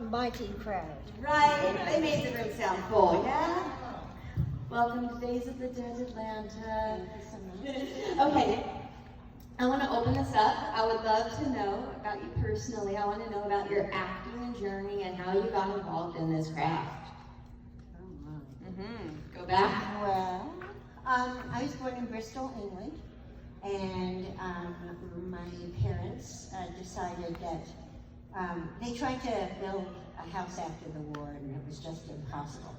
mighty crowd. Right, they made the room sound full, yeah? Welcome to Days of the Dead Atlanta. Okay, I want to open this up. I would love to know about you personally. I want to know about your acting journey and how you got involved in this craft. Go back. Well, I was born in Bristol, England, and my parents decided that they tried to build a house after the war, and it was just impossible.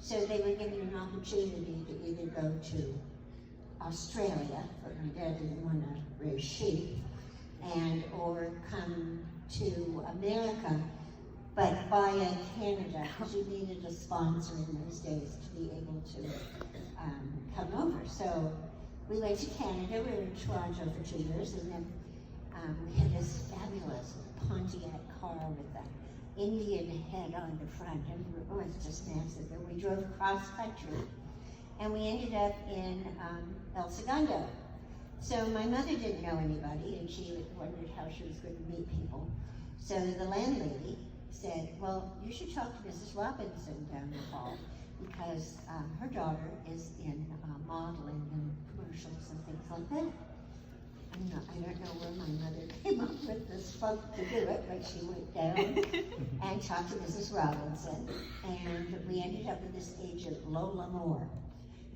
So they were given an opportunity to either go to Australia, but my dad didn't want to raise sheep, and or come to America, but via Canada, because you needed a sponsor in those days to be able to come over. So we went to Canada. We were in Toronto for 2 years, and then we had this fabulous Pontiac car with an Indian head on the front, and it was just massive. And we drove cross country, and we ended up in El Segundo. So my mother didn't know anybody, and she wondered how she was going to meet people. So the landlady said, well, you should talk to Mrs. Robinson down the hall, because her daughter is in modeling and commercials and things like that. I don't know where my mother came up with this funk to do it, but she went down and talked to Mrs. Robinson, and we ended up with this agent, Lola Moore,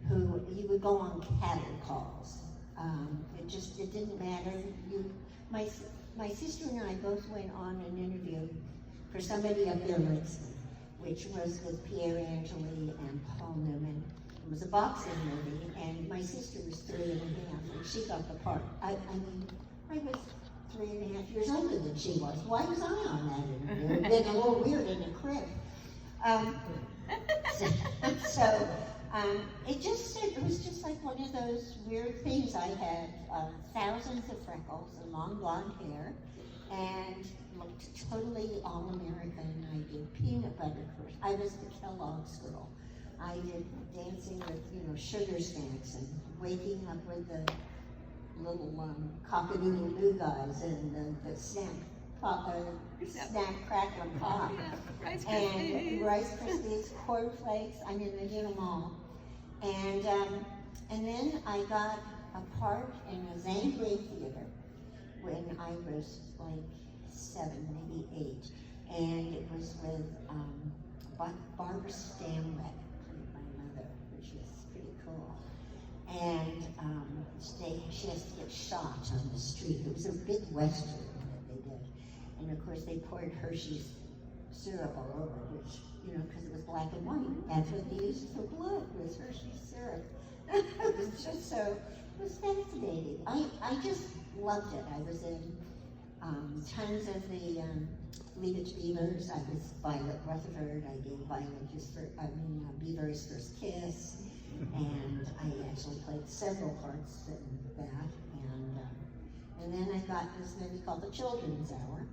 who you would go on cattle calls. It didn't matter. My sister and I both went on an interview for somebody up there, which was with Pierre Angeli and Paul Newman. It was a boxing movie, and my sister was 3 and a half, and she got the part. I was 3 and a half years older than she was. Why was I on that interview? Then a little weird in the crib. It was just like one of those weird things. I had thousands of freckles and long blonde hair, and looked totally all-American. I did peanut butter first. I was the Kellogg's girl. I did dancing with, sugar snacks and waking up with the little cock-a-doodle-doo guys and the snack crackle and pop. Rice And Rice Krispies, cornflakes, I did them all. And then I got a part in a Zane Grey theater when I was like 7, maybe 8. And it was with Barbara Stanwyck, my mother, which was pretty cool. And she has to get shot on the street. It was a big Western that they did. And of course they poured Hershey's syrup all over, which, because it was black and white. That's what they used for blood, was Hershey's syrup. It was fascinating. I just loved it. I was in tons of the Leave It to Beavers. I was Violet Rutherford. I gave Beaver's First Kiss. And I actually played several parts in that. And then I got this movie called The Children's Hour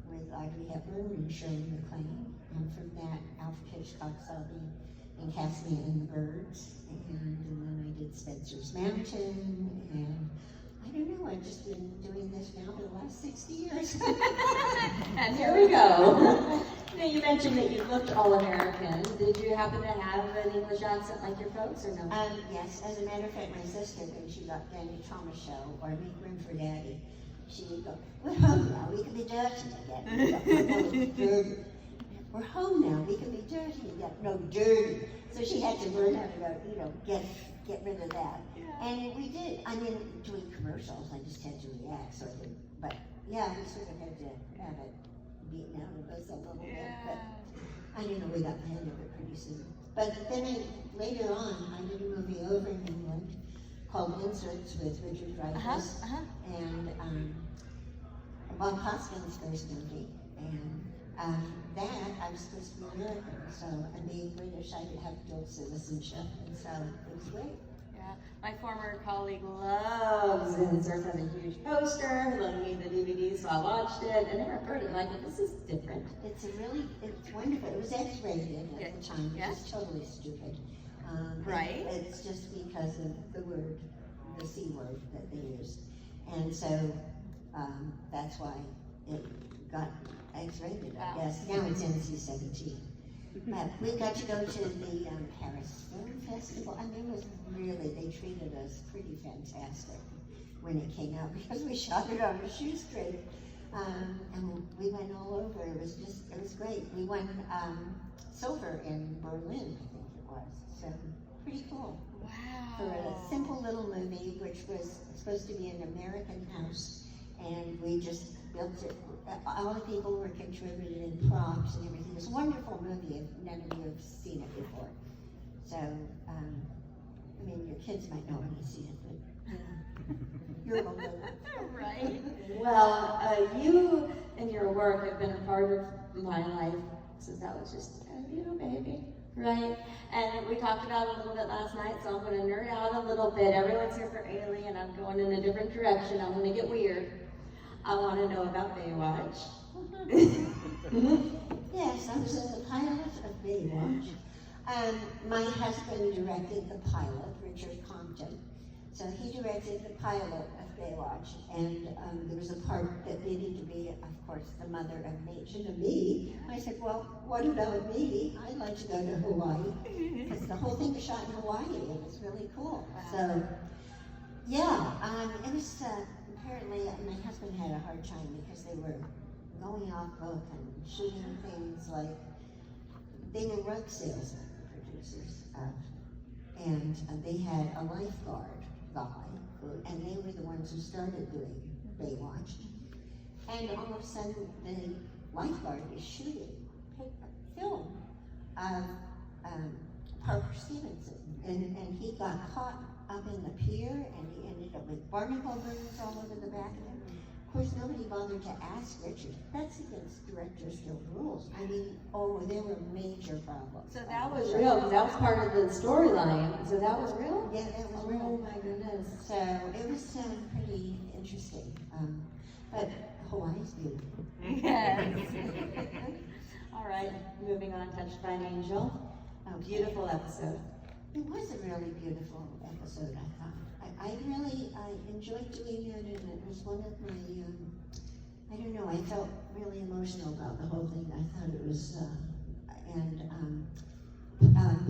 with Audrey Hepburn and Shirley MacLaine. And from that, Alfred Hitchcock saw me and cast me in The Birds. And then I did Spencer's Mountain. And I don't know, I've just been doing this now for the last 60 years. And here we go. Now, you mentioned that you looked all-American. Did you happen to have an English accent like your folks, or no? Yes, as a matter of fact, my sister, when she got Danny Thomas show, or Make Room for Daddy, she would go, we're home now, we can be dirty again. Dirty. We're home now, we can be dirty again. No, dirty. So she had to learn how to go, get rid of that. Yeah. And we did. Doing commercials, I just had to react, but yeah, we sort of had to have it beaten out of us a little bit. But I didn't know we got the hang of it pretty soon. But then later on, I did a movie over in England called Inserts with Richard Dreyfuss. And Bob Hoskins' first movie. And that, I was supposed to be American. So, being British, I could have dual citizenship. And so it was great. Yeah, my former colleague loves Inserts, has a huge poster, loaned me the DVD, so I watched it, and never heard it. Like, this is different. It's wonderful. It was X-rated at the time, which is totally stupid. Right. It's just because of the C word that they used. And so that's why it got X-rated, Wow. I guess. Now it's NC-17. But we got to go to the Paris Film Festival. I mean, it was really, they treated us pretty fantastic when it came out because we shot it on a shoestring. And we went all over. It was great. We won silver in Berlin, I think it was. So pretty cool. Wow. For a simple little movie, which was supposed to be an American house, and we just built it. All the people were contributed in props and everything. It's a wonderful movie if none of you have seen it before. So, I mean, your kids might not want to see it, but you're old enough. Right. Well, you and your work have been a part of my life since I was just a little baby, right? And we talked about it a little bit last night, so I'm going to nerd out a little bit. Everyone's here for Alien. I'm going in a different direction. I'm going to get weird. I want to know about Baywatch. Yes, I was in the pilot of Baywatch. My husband directed the pilot, Richard Compton. So he directed the pilot of Baywatch, and there was a part that needed to be, of course, the mother of nature to me. I said, well, what about me? I'd like to go to Hawaii, because the whole thing was shot in Hawaii, and it was really cool. So, yeah, it was, apparently, my husband had a hard time because they were going off book and shooting things like, they were rug salesmen, producers, and they had a lifeguard guy, and they were the ones who started doing Baywatch. And all of a sudden, the lifeguard is shooting a film of Parker Stevenson, and he got caught up in the pier, and he ended up with barnacle burns all over the back of him. Of course, nobody bothered to ask Richard. That's against Directors Guild rules. I mean, there were major problems. So that was real, because that was part of the storyline. So that was real? Yeah, that was Oh real. my goodness. So it was pretty interesting. But Hawaii's beautiful. Yes. All right, moving on, Touched by an Angel. Oh, beautiful episode. It was a really beautiful episode, I thought. I enjoyed doing it, and it was one of my, I don't know, I felt really emotional about the whole thing. I thought it was,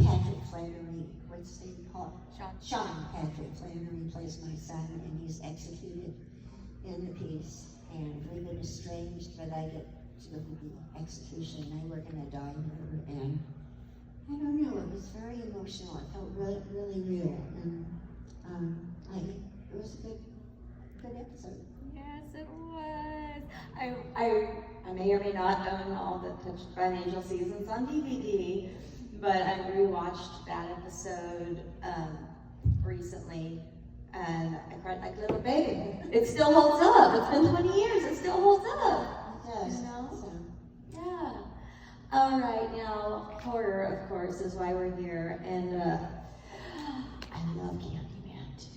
Patrick Flannery, what's his name called? Sean Patrick Flannery plays my son, and he's executed in the piece. And we've been estranged, but I get to go to the execution. I work in a diner, and I don't know, it was very emotional. It felt really, really real, and it was a good episode. Yes, it was. I may or may not own all the Touched by an Angel seasons on DVD, but I rewatched that episode recently, and I cried like a little baby. It still holds up. It's been 20 years. It still holds up. It does. You know? So. Yeah. All right, now horror, of course, is why we're here, and I love Candyman too.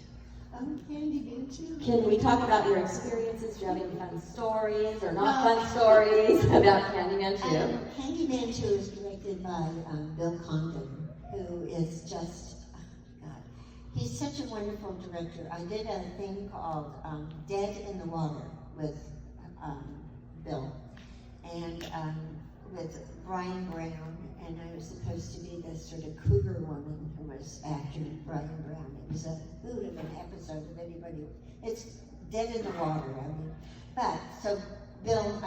Candyman too. Can we talk about your experiences? Do you have any fun stories or not fun stories about Candyman 2? Candyman 2 is directed by Bill Condon, who is just, God, he's such a wonderful director. I did a thing called Dead in the Water with Bill, and with Brian Brown, and I was supposed to be this sort of cougar woman who was acting Brian Brown. It was a hoot of an episode of anybody. It's Dead in the Water, I mean. But, so Bill,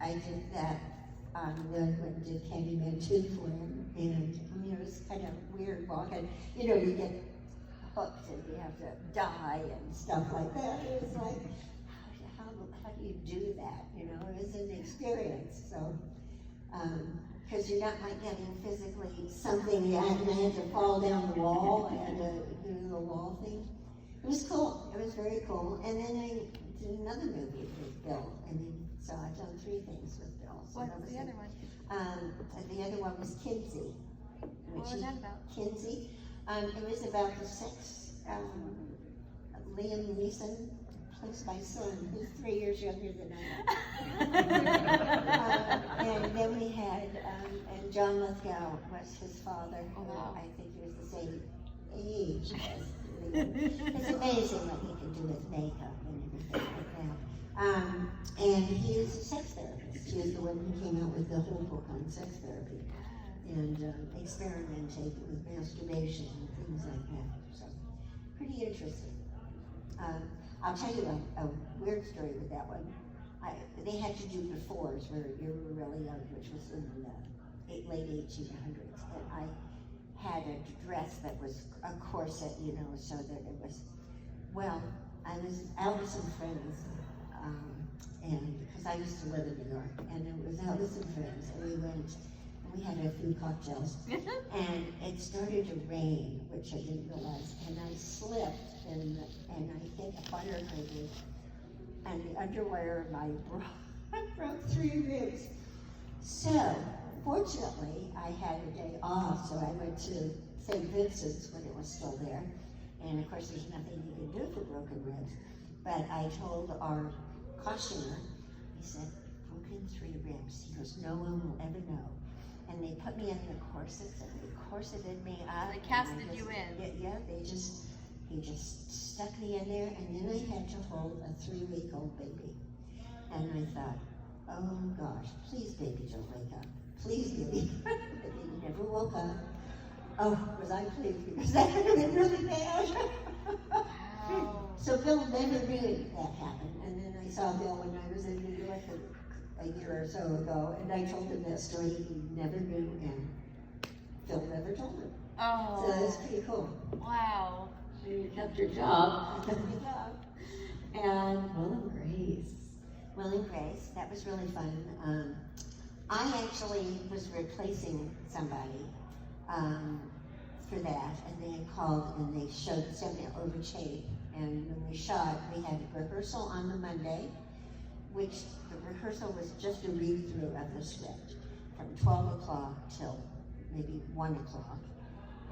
I did that, then went and did Candyman 2 for him, and I mean, it was kind of weird walking, you know, you get hooked and you have to die and stuff like that. It was like, how do you do that, you know? It was an experience, so. Because you're not like getting physically something, I had to fall down the wall, I had to do the wall thing. It was cool, it was very cool. And then I did another movie with Bill, so I've done 3 things with Bill. So What was the other one? The other one was Kinsey. What was that about? Kinsey. It was about the sex, Liam Neeson plays my son, who's 3 years younger than I am. And then we had, and John Lithgow was his father. Oh, wow. I think he was the same age as Liam. It's amazing what he can do with makeup and everything like that. And he was a sex therapist. is the one who came out with the whole book on sex therapy and experimenting with masturbation and things like that. So, pretty interesting. I'll tell you a weird story with that one. They had to do befores where you were really young, which was in the late 1800s. And I had a dress that was a corset, you know, so that it was, well, I was out with some friends, and because I used to live in New York, and it was out with some friends, and we went, and we had a few cocktails, and it started to rain, which I didn't realize, and I slipped, and I hit a fire hydrant, and the underwear of my bra broke 3 ribs. So, fortunately, I had a day off, so I went to St. Vincent's when it was still there. And of course, there's nothing you can do for broken ribs. But I told our costumer, he said, broken 3 ribs. He goes, no one will ever know. And they put me in the corsets, and they corseted me up. They casted you in. Yeah, he just stuck me in there, and then I had to hold a 3-week-old baby. And I thought, oh gosh, please baby, don't wake up. Please baby. But he never woke up. Oh, was I pleased, because that would have been really bad. Wow. So Bill never knew that happened. And then I saw Bill when I was in New York a year or so ago, and I told him that story. He never knew, and Phil never told him. Oh. So that's pretty cool. Wow. You kept your job. Good job. And Will and Grace. Will and Grace, that was really fun. I actually was replacing somebody for that, and they had called and they sent me over tape. And when we shot, we had a rehearsal on the Monday, which the rehearsal was just a read-through of the script from 12 o'clock till maybe 1 o'clock.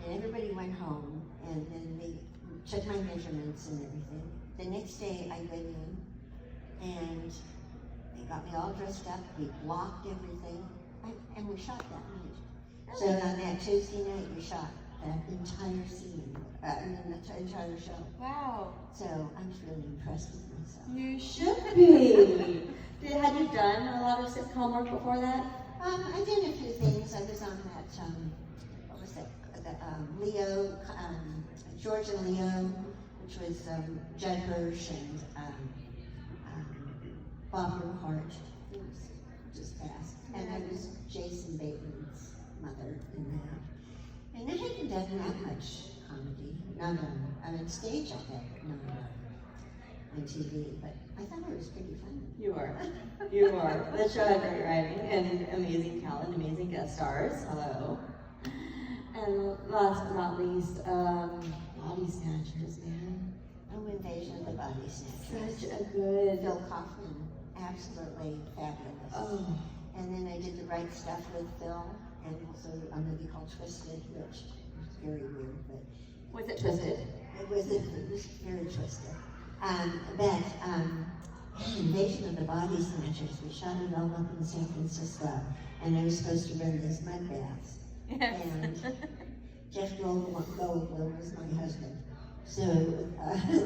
And everybody went home, and then they took my measurements and everything. The next day I went in, and they got me all dressed up, we blocked everything, and we shot that night. So on that Tuesday night, we shot that entire scene, the entire show. Wow. So I was really impressed with myself. You should be. Had you done a lot of sitcom work before that? I did a few things. I was on that, what was that, Leo, George and Leo, which was Judd Hirsch and Bob Newhart, who was just passed. And I was Jason Bateman's mother in that. And I hadn't done that much comedy, not on stage I had, not on TV, but I thought it was pretty fun. You are. You are. The show had great writing and amazing talent, amazing guest stars. Hello. And last but not least, Body Snatchers, man. Oh, Invasion of the Body Snatchers. Such a good. Phil Kaufman, absolutely fabulous. Oh. And then I did The Right Stuff with Phil, and also a movie called Twisted, which was very weird, but Was it twisted? it was very twisted. Invasion of the Body Snatchers, we shot it all up in San Francisco, and I was supposed to run these mud baths. Yes. And Jeff Goldblum was my husband. So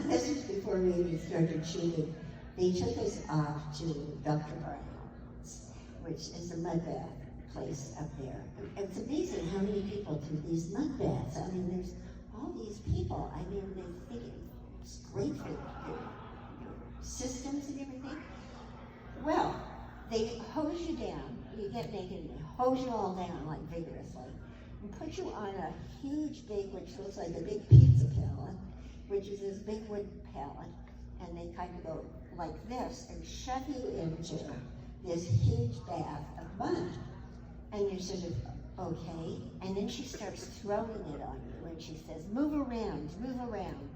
this was before we even started shooting. They took us off to Dr. Brown's, which is a mud bath place up there. It's amazing how many people do these mud baths. I mean, there's all these people. I mean, they think it's great for their systems and everything. Well, they hose you down. You get naked and they hose you all down, like vigorously, and put you on a huge big, which looks like a big pizza pallet, which is this big wood pallet, and they kind of go like this and shove you into this huge bath of mud. And you're sort of, okay. And then she starts throwing it on you, and she says, move around, move around.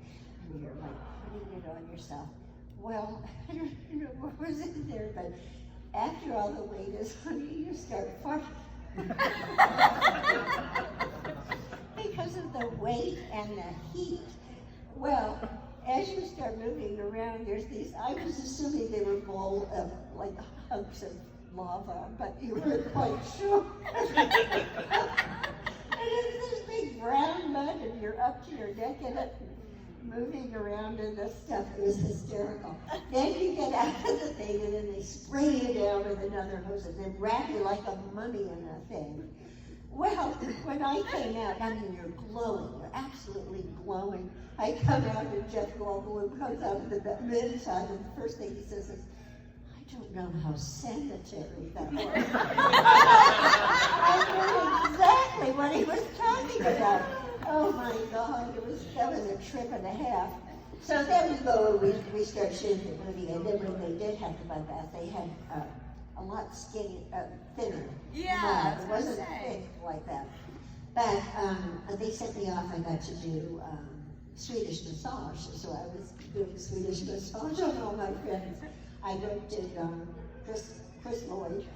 And you're like putting it on yourself. Well, I don't know what was in there, but after all the weight is on you, you start farting. Because of the weight and the heat. Well, as you start moving around, there's these, I was assuming they were bowl of like hunks of lava, but you weren't quite sure. And it's this big brown mud and you're up to your neck in it. moving around in this stuff. It was hysterical. Then you get out of the thing and then they spray you down with another hose and then wrap you like a mummy in a thing. Well, when I came out, I mean, you're glowing. You're absolutely glowing. I come out and Jeff Goldblum comes out of the inside and the first thing he says is, I don't know how sanitary that was. I knew exactly what he was talking about. Oh my God, that was a trip and a half. So then we go and we start shooting the movie, and then when they did have the mud bath, they had a lot thinner. Yeah, mud. I It was wasn't gonna say. thick like that. But they sent me off. I got to do Swedish massage, so I was doing Swedish massage on all my friends. I went to Chris Lloyd.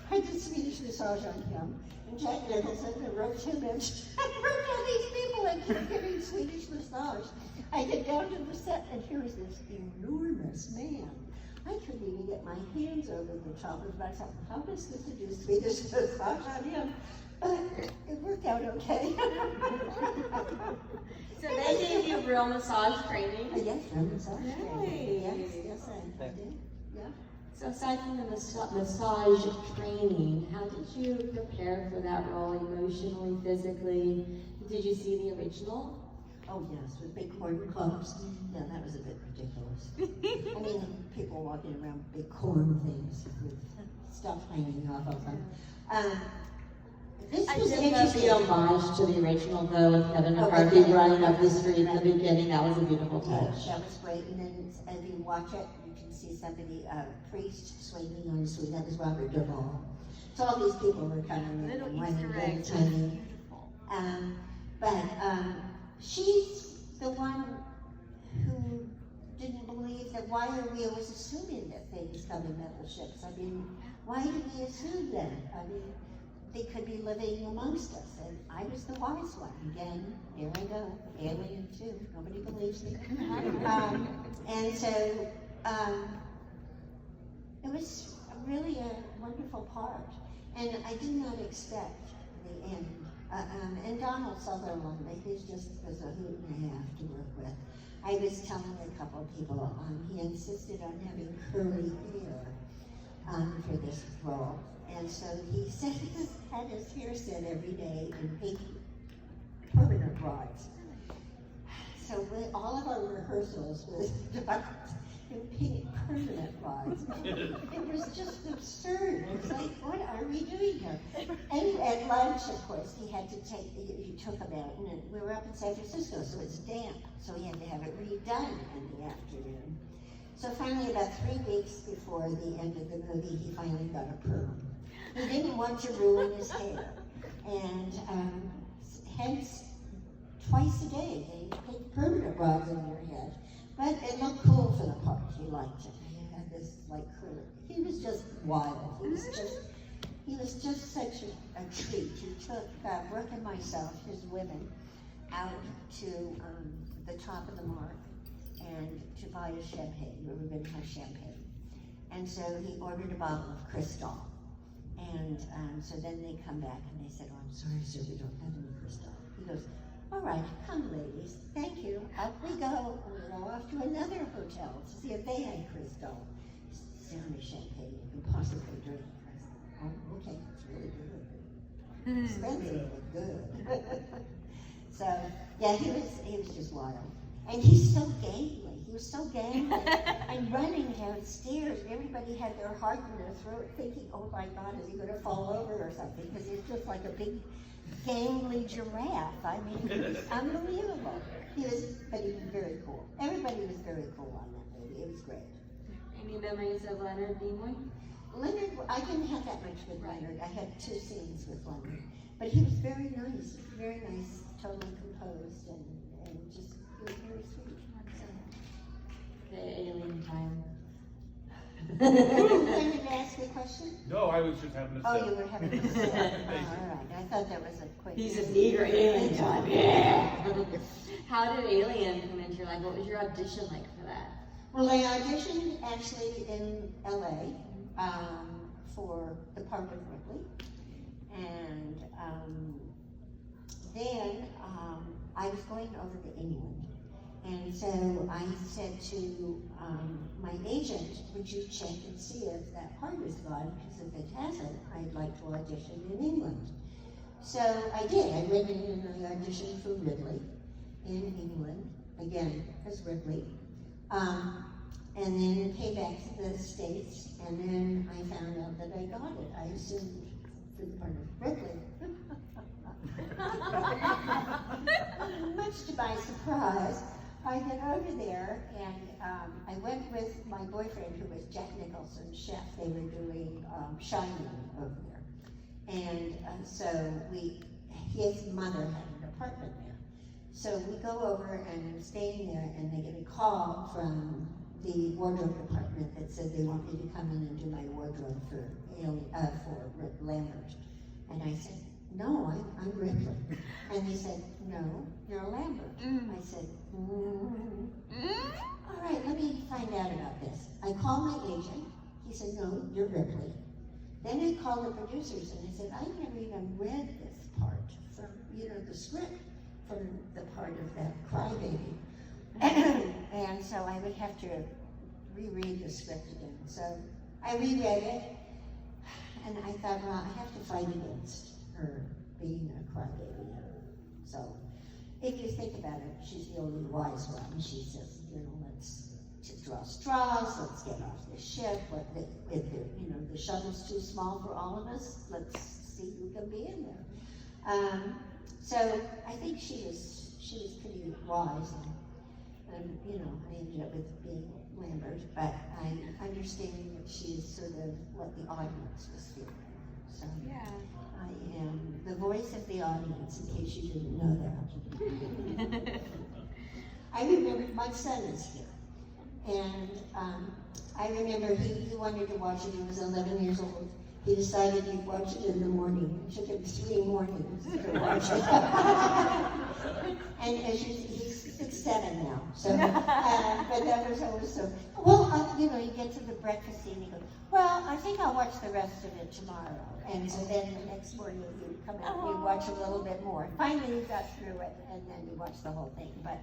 I did Swedish massage on him. And Jack Nicholson, and wrote him in. I wrote all these people and giving Swedish massage. I get down to the set, and here is this enormous man. I couldn't even get my hands over the top of myself. How was this to do Swedish massage on him? But it worked out okay. So they gave you real massage training? Yes, real massage training. Nice. Yes, I did. Yeah. So aside from the massage training, how did you prepare for that role emotionally, physically? Did you see the original? Oh yes, with big corn clubs. Yeah, that was a bit ridiculous. I mean, people walking around with big corn things with stuff hanging off of them. This I was did love interesting. the homage to the original though, with Kevin Oh, McCarthy yeah. running up the street in the beginning. That was a beautiful Yeah, touch. that was great. And then as you watch it, you can see somebody, a priest swinging on his swing. That was Robert Duvall. So all these people were coming in Little and running Easter very eggs. tiny. But she's the one who didn't believe that. Why are we always assuming that things come in metal ships? I mean, why do we assume that? I mean, they could be living amongst us, and I was the wise one. Again, here I go, alien too. Nobody believes me. And so it was really a wonderful part, and I did not expect the end. And Donald Sutherland, he just was a hoot and a half to work with. I was telling a couple of people, he insisted on having curly hair for this role. And so he said he had his hair set every day in pink permanent rods. So all of our rehearsals was done in pink permanent rods. It was just absurd. It was like, what are we doing here? And at lunch, of course, he took him out, and we were up in San Francisco, so it's damp. So he had to have it redone in the afternoon. So finally, about 3 weeks before the end of the movie, he finally got a perm. He didn't want to ruin his hair, and hence, twice a day they put permanent rods in your head. But it looked cool for the part. He liked it. He had this like curly. He was just wild. He was just such a treat. He took Brooke and myself, his women, out to the top of the mark and to buy a champagne. We were going to have champagne, and so he ordered a bottle of Cristal. And so then they come back and they said, "Oh, I'm sorry, sir, we don't have any Cristal." He goes, "All right, come, ladies. Thank you." Out we go. And we go off to another hotel to see if they had Cristal. It's the only champagne you can possibly drink. I said, "Oh, okay, it's really good. Expensive, but good." So yeah, he was just wild, and he's so gangly. He was so gangly and running downstairs. Everybody had their heart in their throat, thinking, "Oh my God, is he going to fall over or something?" Because he's just like a big, gangly giraffe. I mean, it was unbelievable. But he was very cool. Everybody was very cool on that movie. It was great. Any memories of Leonard Nimoy? Leonard, I didn't have that much with Leonard. I had 2 scenes with Leonard, but he was very nice, totally composed, and just he was very sweet. Okay, alien time. Leonard, ask you a question? No, I was just having a Oh, sip. you were having a sip. Oh, all right. I thought that was a quick. He's just eager alien time. Yeah. How did Alien come into your life? What was your audition like for that? Well, I auditioned actually in LA for the part of Ripley, and then I was going over to England And so I said to my agent, would you check and see if that part is gone? Because if it hasn't, I'd like to audition in England. So I did. I went in and I auditioned for Ridley in England, again, as Ridley. And then came back to the States, and then I found out that I got it. I assumed for the part of Ridley. Much to my surprise, I get over there, and I went with my boyfriend, who was Jack Nicholson's chef. They were doing Shining over there. And so his mother had an apartment there. So we go over and I'm staying there, and they get a call from the wardrobe department that said they want me to come in and do my wardrobe for Lambert. And I said, no, I'm Ridley. And they said, no, you're Lambert. I said, all right, let me find out about this. I called my agent. He said, no, you're Ridley. Then I called the producers and I said, I never even read this part from, the script from the part of that crybaby. And so I would have to reread the script again. So I reread it, and I thought, well, I have to fight against her being a crybaby. So if you think about it, she's the only wise one. She says, let's draw straws, let's get off the ship. The shuttle's too small for all of us. Let's see who can be in there. So I think she was pretty wise, and I ended up with being Lambert, but I understand that she's sort of what the audience was feeling. So Yeah. I am the voice of the audience, in case you didn't know that. I remember my son is here, and I remember he wanted to watch it. He was 11 years old. He decided he'd watch it in the morning. It took him 3 mornings to watch it. And he's 7 now. So, but that was always so. Well, you get to the breakfast scene and you go, well, I think I'll watch the rest of it tomorrow. And so then the next morning you come out and you watch a little bit more. And finally you got through it, and then you watch the whole thing. But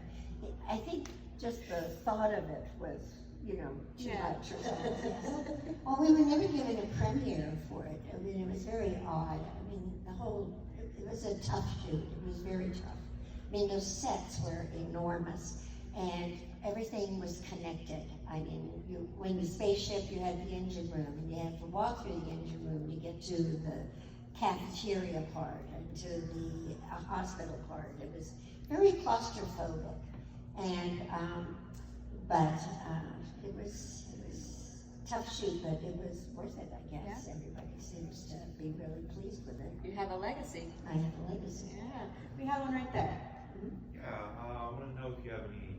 I think just the thought of it was, too much or something. Well, we were never given a premiere for it. I mean, it was very odd. I mean, it was a tough shoot. It was very tough. I mean, those sets were enormous, and everything was connected. I mean, when the spaceship, you had the engine room, and you had to walk through the engine room to get to the cafeteria part and to the hospital part. It was very claustrophobic, and it was a tough shoot, but it was worth it, I guess. Yeah. Everybody seems to be really pleased with it. You have a legacy. I have a legacy. Yeah, we have one right there. Yeah, I want to know if you have any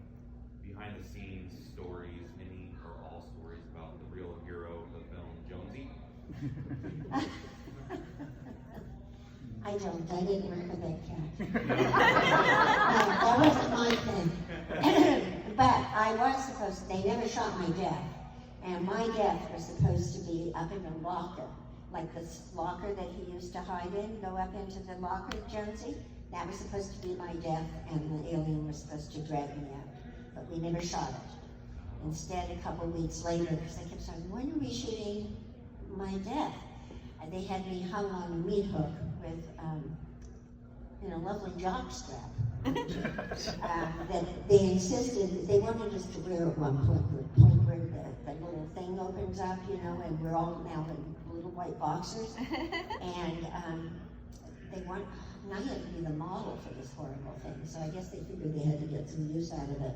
behind-the-scenes stories, any or all stories about the real hero of the film, Jonesy. I don't. I didn't work with that cat. No, that wasn't my thing. But I was supposed to, they never shot my death. And my death was supposed to be up in a locker, like this locker that he used to hide in, go up into the locker, Jonesy. That was supposed to be my death, and the alien was supposed to drag me out. But we never shot it. Instead, a couple weeks later, because I kept saying, when are we shooting my death? And they had me hung on a meat hook with a lovely jock strap. That they insisted, they wanted us to wear at one point where the little thing opens up, and we're all now in little white boxers. And they want, and I had to be the model for this horrible thing, so I guess they figured they had to get some use out of it.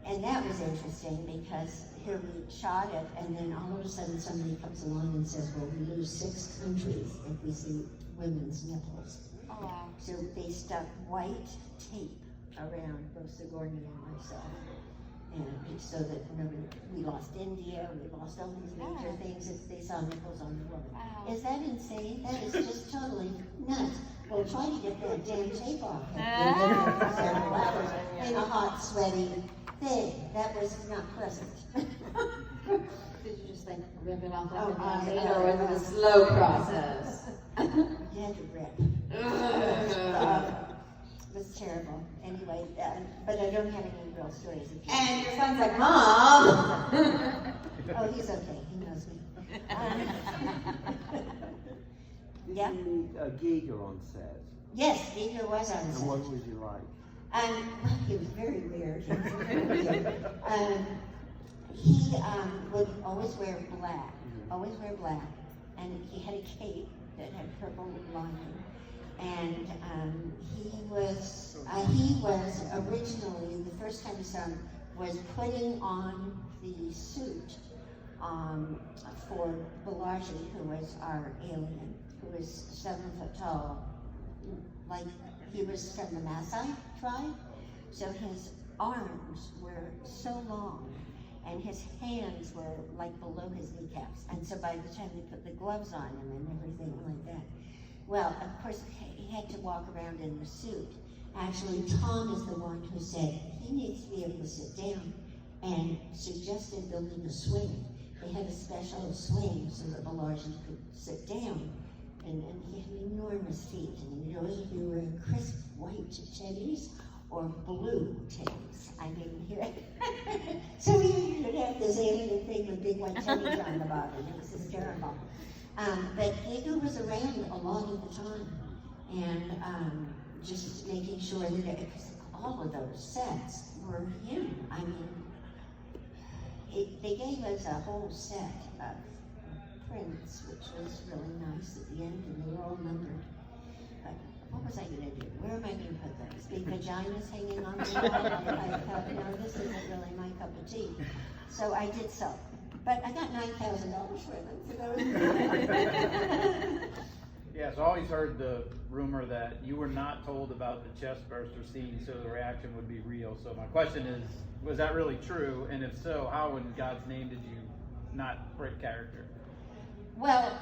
And that was interesting because here we shot it, and then all of a sudden somebody comes along and says, well, we lose 6 countries if we see women's nipples. Oh, wow. So they stuck white tape around both Sigourney and myself. And so that remember, we lost India, we lost all these major things if they saw nipples on the woman. Wow. Is that insane? That is just totally nuts. Well, try to get that damn tape off. For several hours in a hot, sweaty thing. That was not pleasant. Did you just rip it off Oh, like I or was it a slow process? You had to rip. was terrible. Anyway, but I don't have any real stories. And your son's like, Mom! Oh, he's okay. He knows me. Yeah. Giger on set. Yes, Giger was on And set. what was he like? He was very weird. He was very weird. He would always wear black, and he had a cape that had purple lining. And he was originally, the first time I saw him, was putting on the suit for Balaji, who was our alien, who was 7 foot tall. Like, he was from the Maasai tribe, so his arms were so long, and his hands were like below his kneecaps. And so by the time they put the gloves on him and everything like that, well, of course, he had to walk around in the suit. Actually, Tom is the one who said he needs to be able to sit down and suggested building a swing. They had a special swing so that Balaji could sit down. And he had enormous feet. And he knows if you were in crisp white teddies or blue teddies. I mean, here. So you would have this alien thing with big white teddies on the bottom. It was hysterical. But Giger was around a lot of the time, and just making sure that because all of those sets were him. I mean, they gave us a whole set of prints, which was really nice at the end, and they were all numbered. But what was I going to do? Where am I going to put those? Big vaginas hanging on the wall? I thought, no, this isn't really my cup of tea. So I did sell. But I got $9,000 for them, so that was good. Yes, I always heard the rumor that you were not told about the chest burster scene so the reaction would be real. So my question is, was that really true? And if so, how in God's name did you not break character? Well,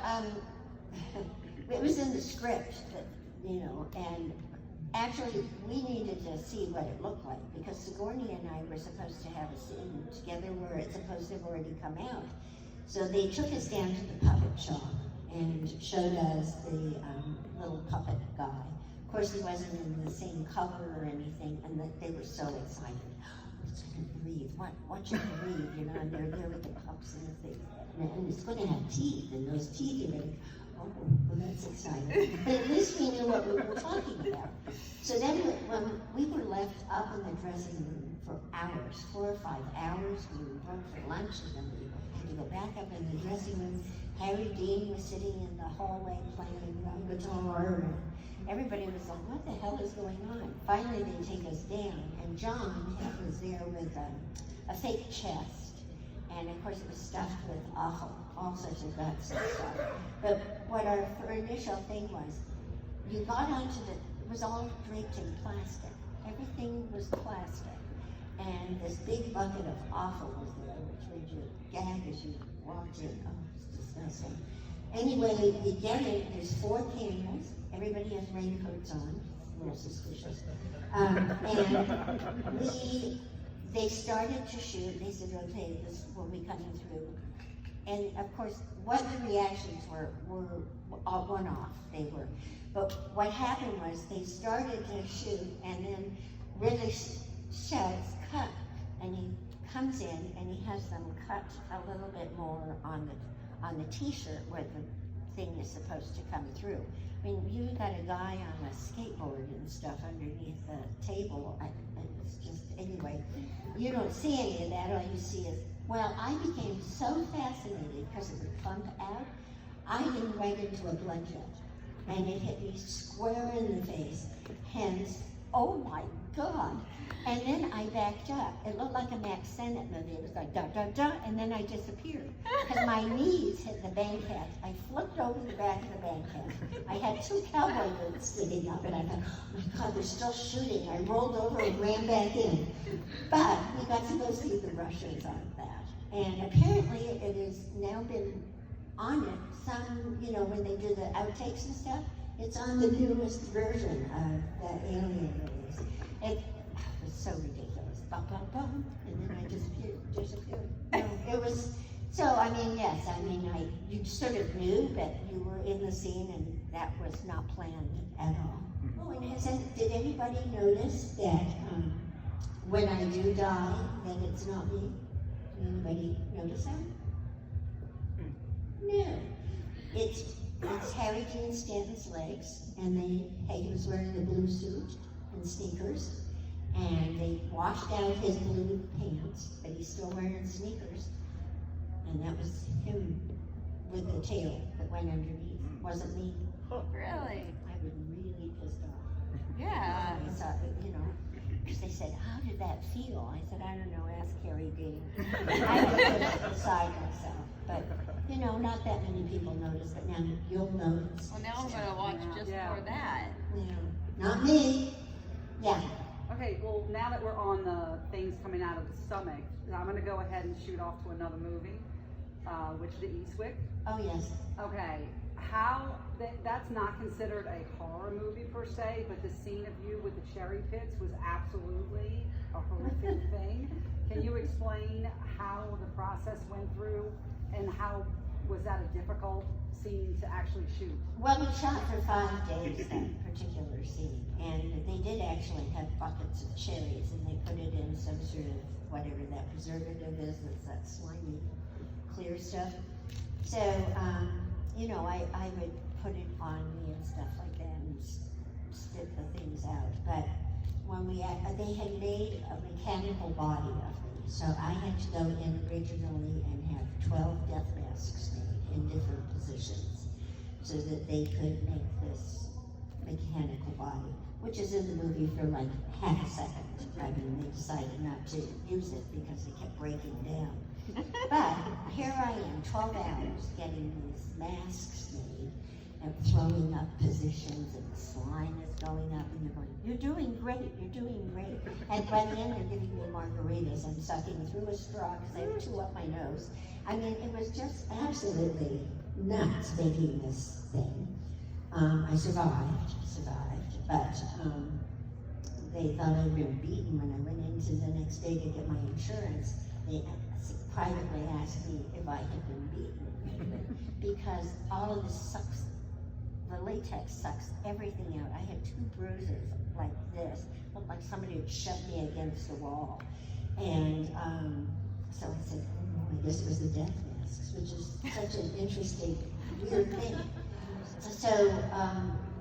it was in the script, that, and actually we needed to see what it looked like because Sigourney and I were supposed to have a scene together where it's supposed to have already come out. So they took us down to the puppet shop and showed us the little puppet guy. Of course, he wasn't in the same color or anything, and they were so excited. It's going to breathe. What should it breathe? And they're there with the pups and the thing. And it's going to have teeth, and those teeth are going to, oh, well, that's exciting. But at least we knew what we were talking about. So then when we were left up in the dressing room for hours, 4 or 5 hours, we broke for lunch, and then we had to go back up in the dressing room. Harry Dean was sitting in the hallway playing guitar, and everybody was like, what the hell is going on? Finally, they take us down, and John was there with a fake chest. And of course it was stuffed with all sorts of guts and stuff. But what our initial thing was, you got onto it was all draped in plastic. Everything was plastic. And this big bucket of offal was there, which made you gag as you walked in. Oh, it's disgusting. Anyway, we get in, there's 4 cameras. Everybody has raincoats on. It's a little suspicious. And they started to shoot. They said, okay, this will be coming through. And of course, what the reactions were all one-off, they were. But what happened was they started to shoot, and then Ridley shouts, cut. And he comes in and he has them cut a little bit more on the t-shirt where the thing is supposed to come through. I mean, you got a guy on a skateboard and stuff underneath the table. It's just, anyway, you don't see any of that. All you see is, well, I became so fascinated because it would bump out. I went right into a blood jet, and it hit me square in the face. Hence, oh my God. And then I backed up. It looked like a Max Sennett movie. It was like da da da, and then I disappeared because my knees hit the banquette. I flipped over the back of the banquette. I had 2 cowboy boots sitting up, and I thought, oh my God, they're still shooting. I rolled over and ran back in. But we got to go see the Russians on that, and apparently it has now been on it. Some, when they do the outtakes and stuff, it's on the newest version of that alien release. It was so ridiculous. Bum, bum, bum. And then I disappeared. No, it was So, I mean, yes, I mean, you sort of knew that you were in the scene and that was not planned at all. Oh, and did anybody notice that when I do die, that it's not me? Anybody notice that? No. It's Harry Dean Stanton's legs, and he was wearing the blue suit and sneakers, and they washed out his blue pants, but he's still wearing sneakers. And that was him with the tail that went underneath. Wasn't me. Really? I was really pissed off. Yeah. I thought, because they said, how did that feel? I said, I don't know, ask Carrie Dean. I was beside myself. But, not that many people notice, but now you'll notice. Well, now I'm gonna watch just for that. Not me. Yeah. Okay, well, now that we're on the things coming out of the stomach, I'm gonna go ahead and shoot off to another movie, which is the Eastwick. Oh, yes. Okay, that's not considered a horror movie per se, but the scene of you with the cherry pits was absolutely a horrific thing. Can you explain how the process went through and how was that a difficult scene to actually shoot? Well, we shot for 5 days, that particular scene, and they did actually have buckets of cherries, and they put it in some sort of whatever that preservative is, that's that slimy, clear stuff. So, I would put it on me and stuff like that and spit the things out. But when they had made a mechanical body of me, so I had to go in originally and have 12 death masks made in different positions so that they could make this mechanical body, which is in the movie for like half a second. I mean, they decided not to use it because they kept breaking down. But here I am, 12 hours, getting these masks made and throwing up positions, and the slime is going up, and they're going, you're doing great, you're doing great. And by the end, they're giving me margaritas. I'm sucking through a straw because I have 2 up my nose. I mean, it was just absolutely nuts making this thing. I survived, but they thought I'd been beaten when I went into the next day to get my insurance. They privately asked me if I had been beaten because all of this sucks, the latex sucks everything out. I had 2 bruises like this, looked like somebody had shoved me against the wall. And so I said, oh, I guess it was the death masks, which is such an interesting, weird thing. So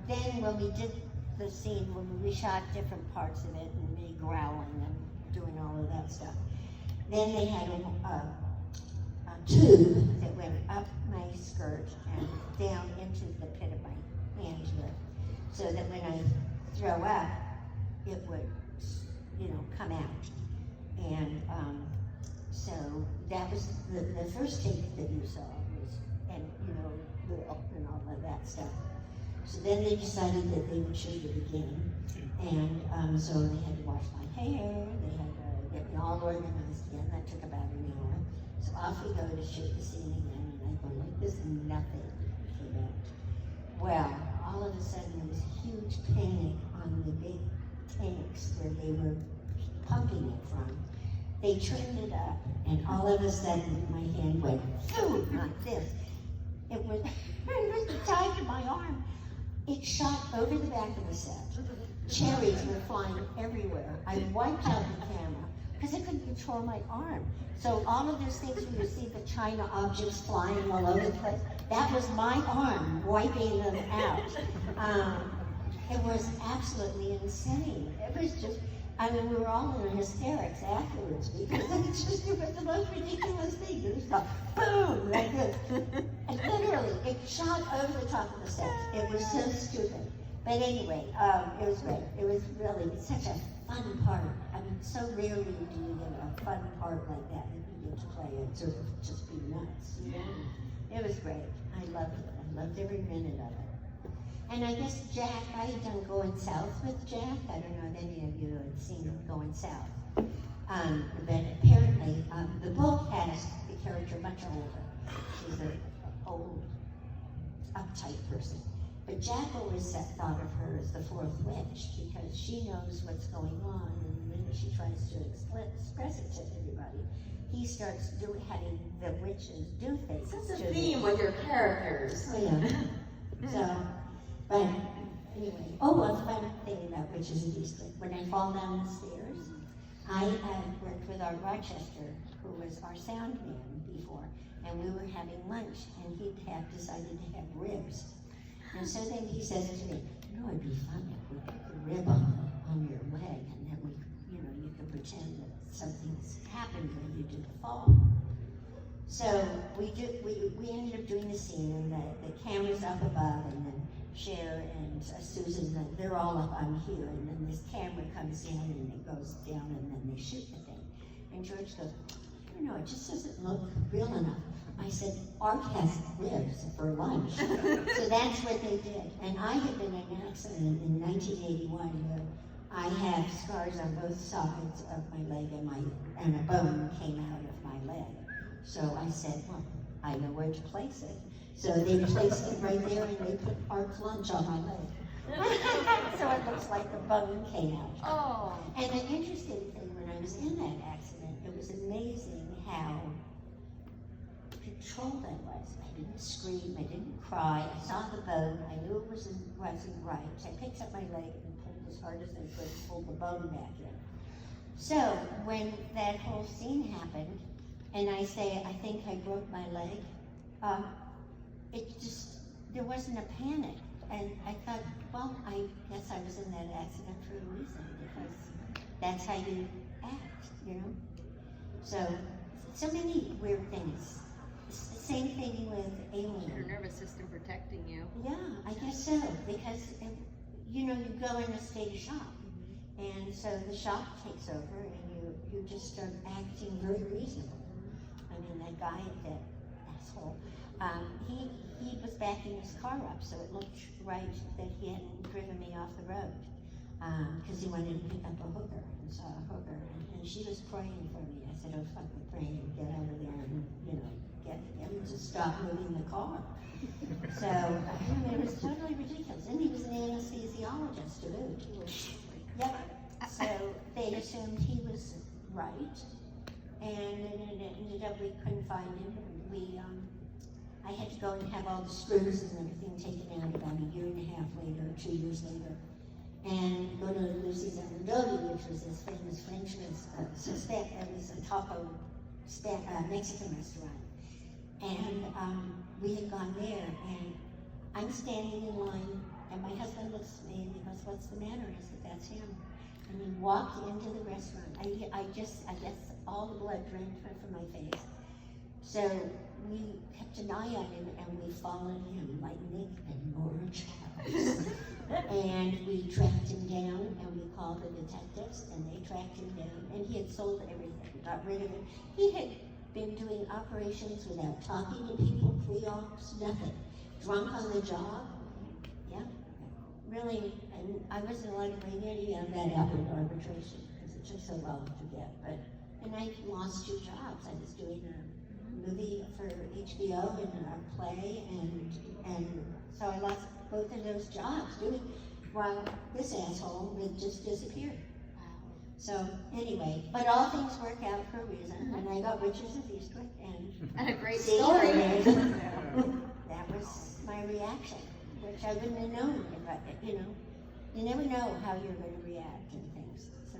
then when we did the scene, when we shot different parts of it, and me growling and doing all of that stuff, then they had a tube that went up my skirt and down into the pit of my hand here, so that when I throw up, it would, come out. And so that was the first tape that you saw was, and and all of that stuff. So then they decided that they would shoot it again, and so they had to wash my hair, they had to get me all organized again. That took about an hour. So off we go to shoot the scene again, and I go like this, and nothing came out. Well, all of a sudden there was huge panic on the big tanks where they were pumping it from. They turned it up, and all of a sudden my hand went boom like this. It was tied to my arm. It shot over the back of the set. Cherries were flying everywhere. I wiped out the camera because I couldn't control my arm. So all of those things where you see the China objects flying all over the place, that was my arm wiping them out. It was absolutely insane. It was just, we were all in hysterics afterwards because it was the most ridiculous thing. It was like, boom, like this. And literally, it shot over the top of the set. It was so stupid. But anyway, it was great. It was really such a fun part. So rarely do you get a fun part like that you get to play and sort of just be nuts. It was great. I loved it. I loved every minute of it. And I guess Jack, I had done Going South with Jack. I don't know if any of you had seen Going South. But apparently, the book has the character much older. She's an old, uptight person. But Jack always thought of her as the 4th witch because she knows what's going on, and when she tries to express it to everybody, he starts having the witches do things. That's to a theme with your characters. Oh, yeah. So, but anyway, well, the fun thing about witches and Eastwick, when I fall down the stairs, I worked with Art Rochester, who was our sound man before, and we were having lunch, and he'd decided to have ribs. And so then he says to me, you know, it'd be fun if we put the rib on your leg, and then you could pretend that something's happened when you did the fall. So we ended up doing the scene, and the camera's up above, and then Cher and Susan, they're all up on here, and then this camera comes in, and it goes down, and then they shoot the thing. And George goes, I don't know, it just doesn't look real enough. I said, Art has ribs for lunch. So that's what they did. And I had been in an accident in 1981 where I had scars on both sides of my leg, and a bone came out of my leg. So I said, well, I know where to place it. So they placed it right there, and they put Art's lunch on my leg. So it looks like the bone came out. Oh. And the interesting thing, when I was in that accident, it was amazing how controlled I was. I didn't scream, I didn't cry. I saw the bone, I knew it wasn't right. So I picked up my leg and pulled as hard as I could to pull the bone back in. So when that whole scene happened, and I say, I think I broke my leg, there wasn't a panic. And I thought, well, I guess I was in that accident for a reason, because that's how you act, you know? So many weird things. Same thing with Alien. Your nervous system protecting you. Yeah, I guess so, because, you go in a state of shock. And so the shock takes over, and you just start acting very reasonable. I mean, that guy, that asshole, he was backing his car up, so it looked right that he hadn't driven me off the road, because he wanted to pick up a hooker, and saw a hooker, and she was praying for me. I said, oh, fuck the praying, get out of there, and, get him to stop moving the car. So, it was totally ridiculous. And he was an anesthesiologist to boot. Yep. So they assumed he was right, and it ended up we couldn't find him. I had to go and have all the screws and everything taken out about a year and a half later, 2 years later, and go to Lucy's Amadori, which was this famous French it was a taco Mexican restaurant. And we had gone there, and I'm standing in line, and my husband looks at me and he goes, what's the matter? I said, that's him. And he walked into the restaurant. I guess all the blood drained from my face. So we kept an eye on him, and we followed him like Nick and Nora Charles. And we tracked him down, and we called the detectives, and they tracked him down, and he had sold everything, got rid of it. He had been doing operations without talking to people, pre-ops, nothing. Drunk on the job, yeah, really, and I wasn't allowed to bring any of that up in arbitration, because it took so long to get, and I lost 2 jobs. I was doing a movie for HBO and a play, and so I lost both of those jobs while this asshole had just disappeared. So anyway, but all things work out for a reason, and I got Witches of Eastwick, And a great See, story. that was my reaction, which I wouldn't have known if I, you never know how you're going to react and things. So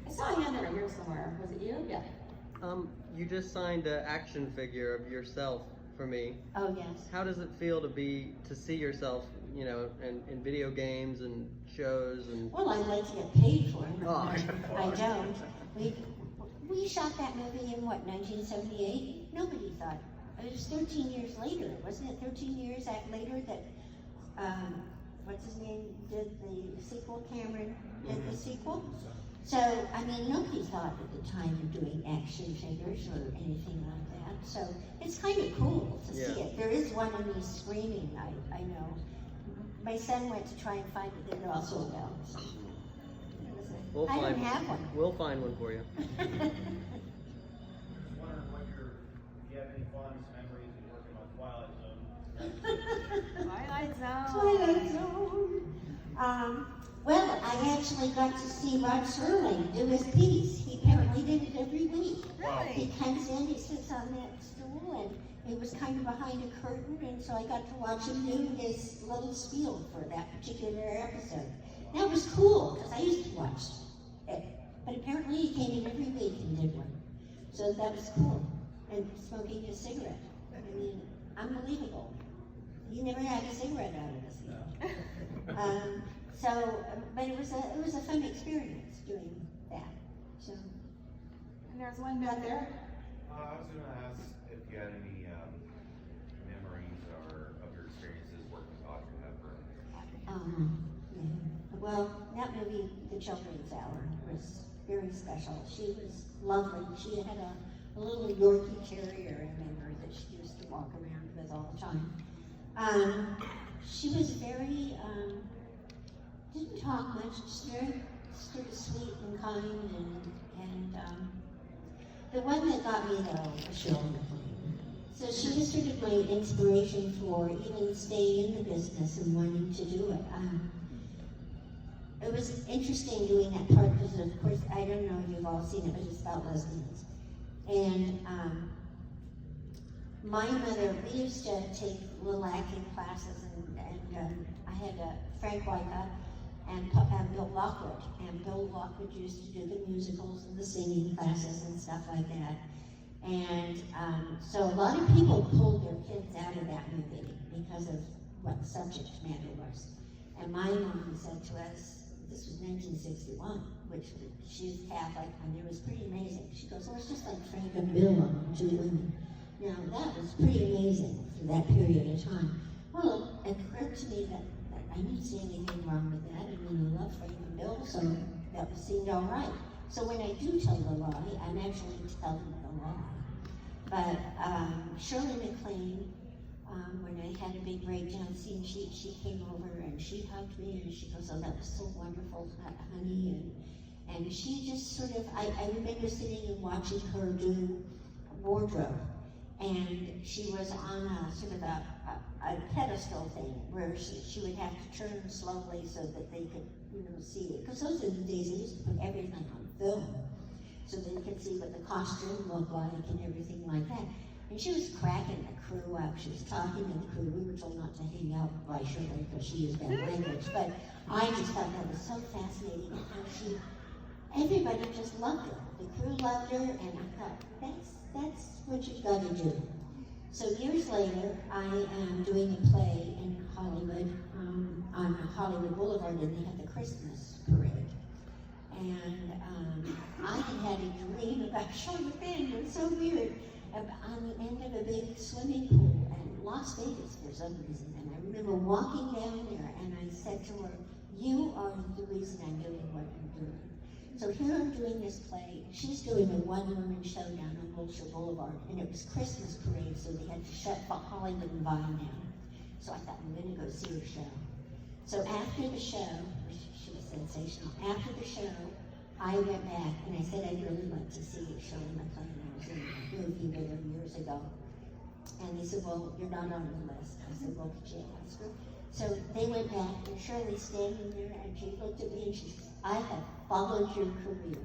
I saw a hand over here somewhere. Was it you? Yeah. You just signed an action figure of yourself for me. oh yes, How does it feel to see yourself, in video games and shows and? well I'd like to get paid for it. Oh. I don't. We shot that movie in 1978. Nobody thought. It was 13 years later, wasn't it? 13 years later that what's his name did the sequel. Cameron did the sequel. So nobody thought at the time of doing action figures or anything like that. So it's kind of cool to see it. There is one of me screaming. I know. My son went to try and find it. They're all sold out. So. I don't have one. We'll find one for you. Just wondering if you have any fondest memories of working on Twilight Zone. Twilight Zone. Twilight Zone. Well, I actually got to see Rod Serling do his piece. He apparently did it every week. Really? He comes in, he sits on that stool, and it was kind of behind a curtain, and so I got to watch him do his little spiel for that particular episode. That was cool, because I used to watch it. But apparently he came in every week and did one. So that was cool. And smoking a cigarette. I mean, unbelievable. He never had a cigarette out of his mouth. But it was a fun experience doing that. So. And there's one back there. I was gonna ask if you had any memories or of your experiences working with Audrey Hepburn. Yeah. Well, that movie, The Children's Hour, was very special. She was lovely. She had a little Yorkie Terrier, I remember, that she used to walk around with all the time. She was very, didn't talk much, just very sort of sweet and kind, and the one that got me though was Shirley MacLaine. So she was sort of my inspiration for even staying in the business and wanting to do it. It was interesting doing that part because, of course, I don't know if you've all seen it, but it's about lesbians. And my mother, we used to take little acting classes, and I had Frank Wyckoff and Bill Lockwood. And Bill Lockwood used to do the musicals and the singing classes and stuff like that. And so a lot of people pulled their kids out of that movie because of what the subject matter was. And my mom said to us, this was 1961, which she's Catholic, and it was pretty amazing. She goes, well, it's just like Frank and Bill on Two Women. Now, that was pretty amazing for that period of time. Well, it occurred to me that I didn't see anything wrong with that. I mean, I love Frank and Bill, so that seemed all right. So when I do tell the lie, I'm actually telling the lie. But Shirley MacLaine, when I had a big breakdown scene, she came over and she hugged me and she goes, oh, that was so wonderful, honey. And she just sort of, I remember sitting and watching her do wardrobe. And she was on a sort of a pedestal thing where she would have to turn slowly so that they could, see it. Because those are the days they used to put everything on film so they could see what the costume looked like and everything like that. And she was cracking the crew up. She was talking to the crew. We were told not to hang out by Shirley because she used that language. But I just thought that was so fascinating how everybody just loved her. The crew loved her, and I thought, that's what you've got to do. So years later, I am doing a play in Hollywood, on Hollywood Boulevard, and they had the Christmas parade. And I had a dream about Shirley MacLaine. It was so weird. On the end of a big swimming pool in Las Vegas for some reason. And I remember walking down there and I said to her, you are the reason I'm doing what I'm doing. So here I'm doing this play. She's doing a one-woman show down on Wilshire Boulevard, and it was Christmas parade, so they had to shut Hollywood and Vine down. So I thought, I'm going to go see her show. So after the show, she was sensational. After the show, I went back and I said I'd really like to see Shirley MacLaine. I was in a movie with her years ago. And they said, well, you're not on the list. I said, well, could you ask her? So they went back, and Shirley's standing there, and she looked at me and she said, I have followed your career.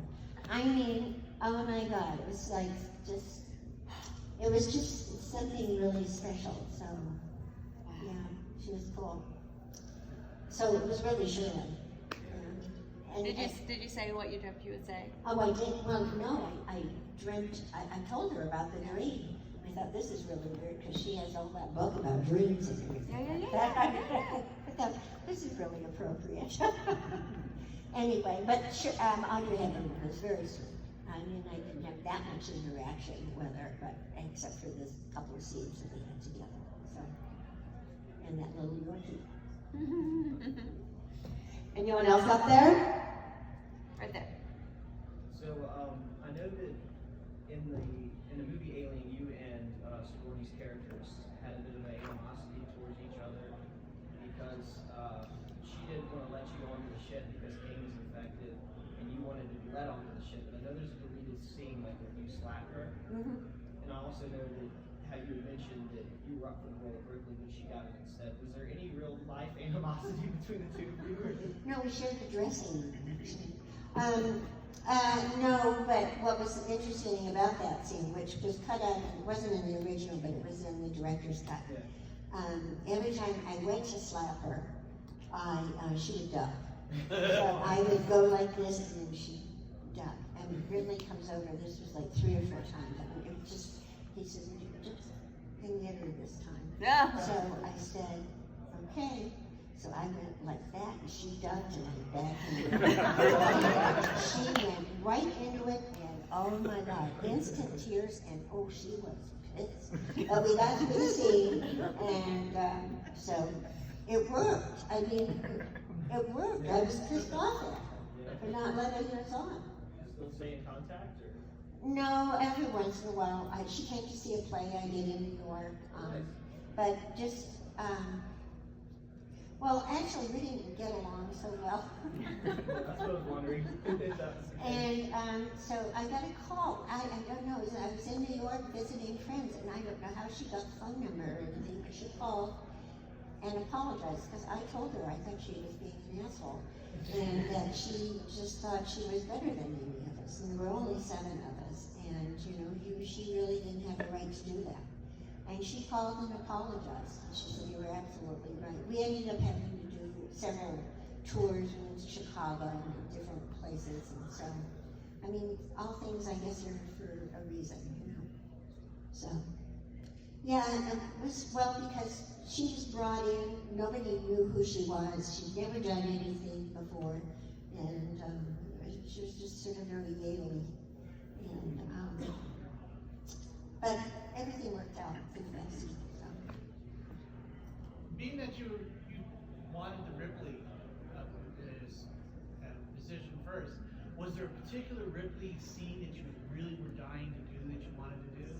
I mean, oh my God, it was like it was just something really special. So, yeah, she was cool. So it was really Shirley. Did you say what you dreamt you would say? Oh, I did. Well, no, I dreamt. I told her about the dream. I thought this is really weird because she has all that book about dreams and everything. Yeah. I thought this is really appropriate. Anyway, but Audrey Hepburn was very sweet. I mean, I didn't have that much interaction with her, but except for this couple of scenes that we had together. So, and that little Yorkie. Anyone else up there? Right there. So, I know that in the movie Alien, you and Sigourney's characters had a bit of an animosity towards each other because she didn't want to let you onto the ship because Kane was infected, and you wanted to be let onto the ship. And I know there's a deleted scene like where you slapped her, and I also know that how you had mentioned that you were up for the role of Ripley, but she got it instead. Was there any real life animosity between the two of you? No, we shared the dressing room, actually. No, but what was interesting about that scene, which was cut out, it wasn't in the original, but it was in the director's cut. Every time I went to slap her, she would duck. So I would go like this, and then she'd duck. And Ridley comes over. This was like 3 or 4 times. I mean, it was just, he said, "You just didn't get her this time." Yeah. So I said, "Okay." So I went like that, and she ducked, and I backed into it. She went right into it, and oh my God, instant tears, and oh, she was pissed. But we got through the scene, and so it worked. I mean, it worked. I was pissed off at her for not letting us on. Still stay in contact, or? No, every once in a while. She came to see a play I did in New York, but just. Well, actually, we didn't get along so well. That's what I was wondering. And so I got a call. I don't know. I was in New York visiting friends, and I don't know how she got the phone number or anything, but she called and apologized because I told her I thought she was being an asshole, and that she just thought she was better than any of us, and there were only 7 of us, and she really didn't have the right to do that. And she called and apologized. And she said, "You were absolutely right." We ended up having to do several tours. We went to Chicago and different places. And so, I mean, all things I guess are for a reason, So, yeah, and it was, well, because she was brought in, nobody knew who she was. She'd never done anything before. And she was just sort of very yay-y. And, but everything worked out for the best. So. Being that you wanted the Ripley position first, was there a particular Ripley scene that you really were dying to do that you wanted to do?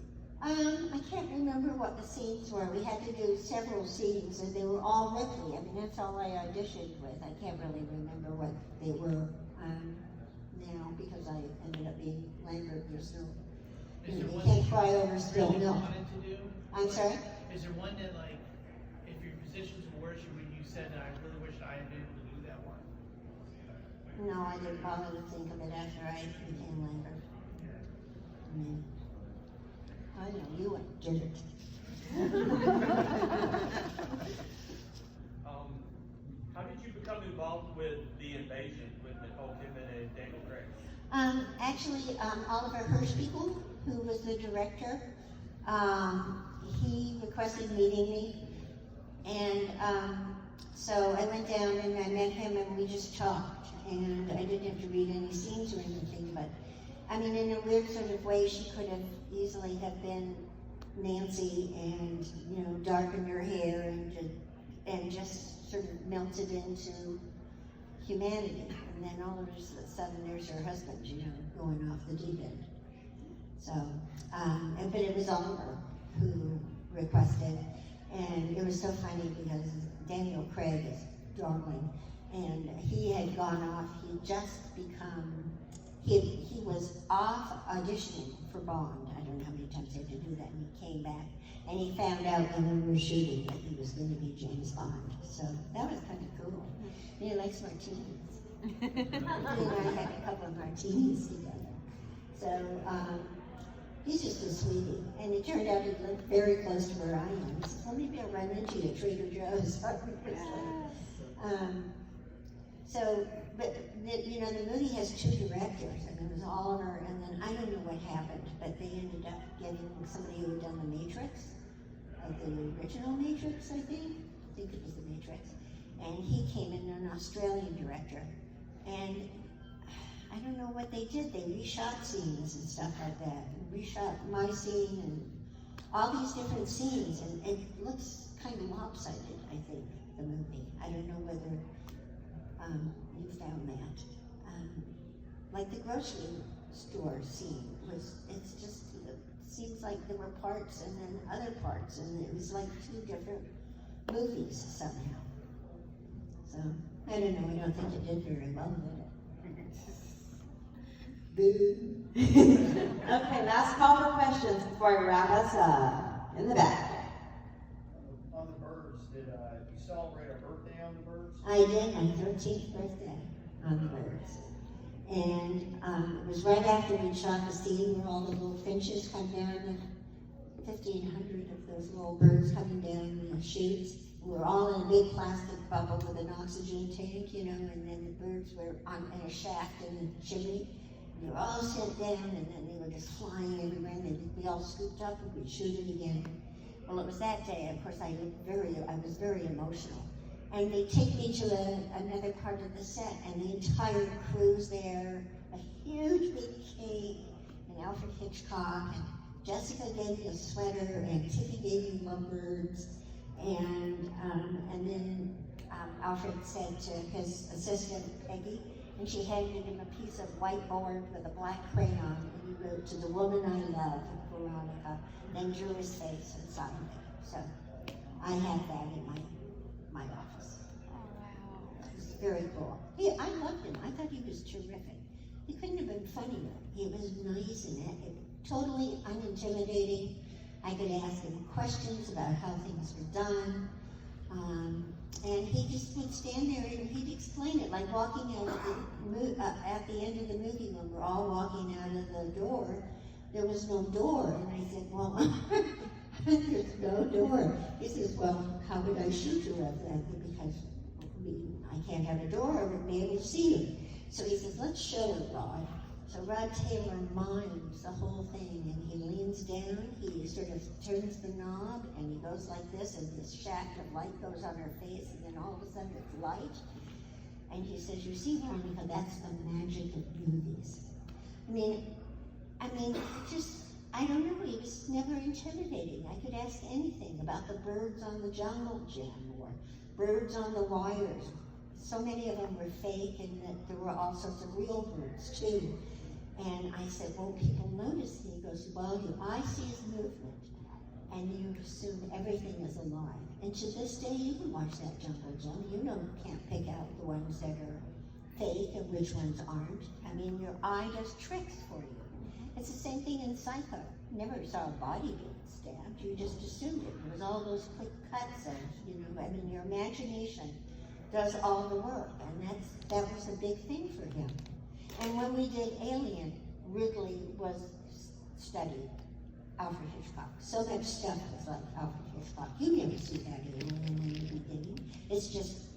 I can't remember what the scenes were. We had to do several scenes, and they were all Ripley. I mean, that's all I auditioned with. I can't really remember what they were now because I ended up being Lambert. There's no. You can't cry over spilled milk. I'm sorry? Is there one that, like, if your positions were worse, when you said, "I really wish I had been able to do that one"? No, I didn't bother to think of it after I became Lambert. I mean, I know you did it. How did you become involved with The Invasion with Nicole Kidman and Daniel Craig? Actually, Oliver Hirschbiegel, who was the director, he requested meeting me, and so I went down and I met him and we just talked, and I didn't have to read any scenes or anything, but I mean, in a weird sort of way, she could have easily have been Nancy and, darkened her hair and just sort of melted into humanity, and then all of a sudden there's her husband, going off the deep end. So, but it was Oliver who requested, and it was so funny because Daniel Craig is darling, and he had gone off. He just become. He was off auditioning for Bond. I don't know how many times he had to do that, and he came back, and he found out when we were shooting that he was going to be James Bond. So that was kind of cool. And he likes martinis. He and I had a couple of martinis together. So he's just a sweetie. And it turned out he lived very close to where I am. He said, "Well, maybe I'll run into you at Trader Joe's." But the movie has 2 directors, and it was Oliver, and then I don't know what happened, but they ended up getting somebody who had done The Matrix, the original Matrix, I think it was The Matrix, and he came in, an Australian director, and I don't know what they did. They reshot scenes and stuff like that, and reshot my scene and all these different scenes, and it looks kind of lopsided, I think, the movie. I don't know whether you found that. Like the grocery store scene it seems like there were parts and then other parts, and it was like 2 different movies somehow. So, I don't know, I don't think it did very well, did it? Okay, last call for questions before I wrap us up. In the back. On the birds, did you celebrate a birthday on the birds? I did my 13th birthday on the birds. And it was right after we shot the scene where all the little finches come down, the 1,500 of those little birds coming down the chutes. We were all in a big plastic bubble with an oxygen tank, you know, and then the birds were in a shaft in the chimney. And they were all sent down, and then they were just flying everywhere, and they'd be all scooped up, and we'd shoot it again. Well, it was that day, of course, I was very emotional. And they take me to another part of the set, and the entire crew's there, a huge big cake, and Alfred Hitchcock, and Jessica gave me a sweater, and Tiffy gave me lovebirds, and then Alfred said to his assistant, Peggy, and she handed him a piece of whiteboard with a black crayon, and he wrote, "To the woman I love, Veronica," then drew his face and signed it. So I had that in my office. Oh, wow. It was very cool. I loved him. I thought he was terrific. He couldn't have been funnier. He was nice and totally unintimidating. I could ask him questions about how things were done. And he just would stand there and he'd explain it, like walking out of at the end of the movie when we're all walking out of the door, there was no door. And I said, well, there's no door. He says, well, how would I shoot you of that? Because I can't have a door, I wouldn't be able to see you. So he says, let's show it, Rod. So Rod Taylor mimes the whole thing, and he leans down, he sort of turns the knob, and he goes like this, and this shaft of light goes on her face, and then all of a sudden it's light. And he says, you see, Veronica, that's the magic of movies. I mean, just, I don't know, he was never intimidating. I could ask anything about the birds on the jungle gym, or birds on the wires. So many of them were fake, and that there were all sorts of real birds, too. And I said, well, people notice me. He goes, well, your eye sees movement, and you assume everything is alive. And to this day, you can watch that jungle gym. You can't pick out the ones that are fake and which ones aren't. I mean, your eye does tricks for you. It's the same thing in Psycho. You never saw a body being stabbed. You just assumed it. There was all those quick cuts, and your imagination does all the work, and that was a big thing for him. And when we did Alien, Ridley studied Alfred Hitchcock. So much stuff was like Alfred Hitchcock. You never see that Alien in the beginning. It's just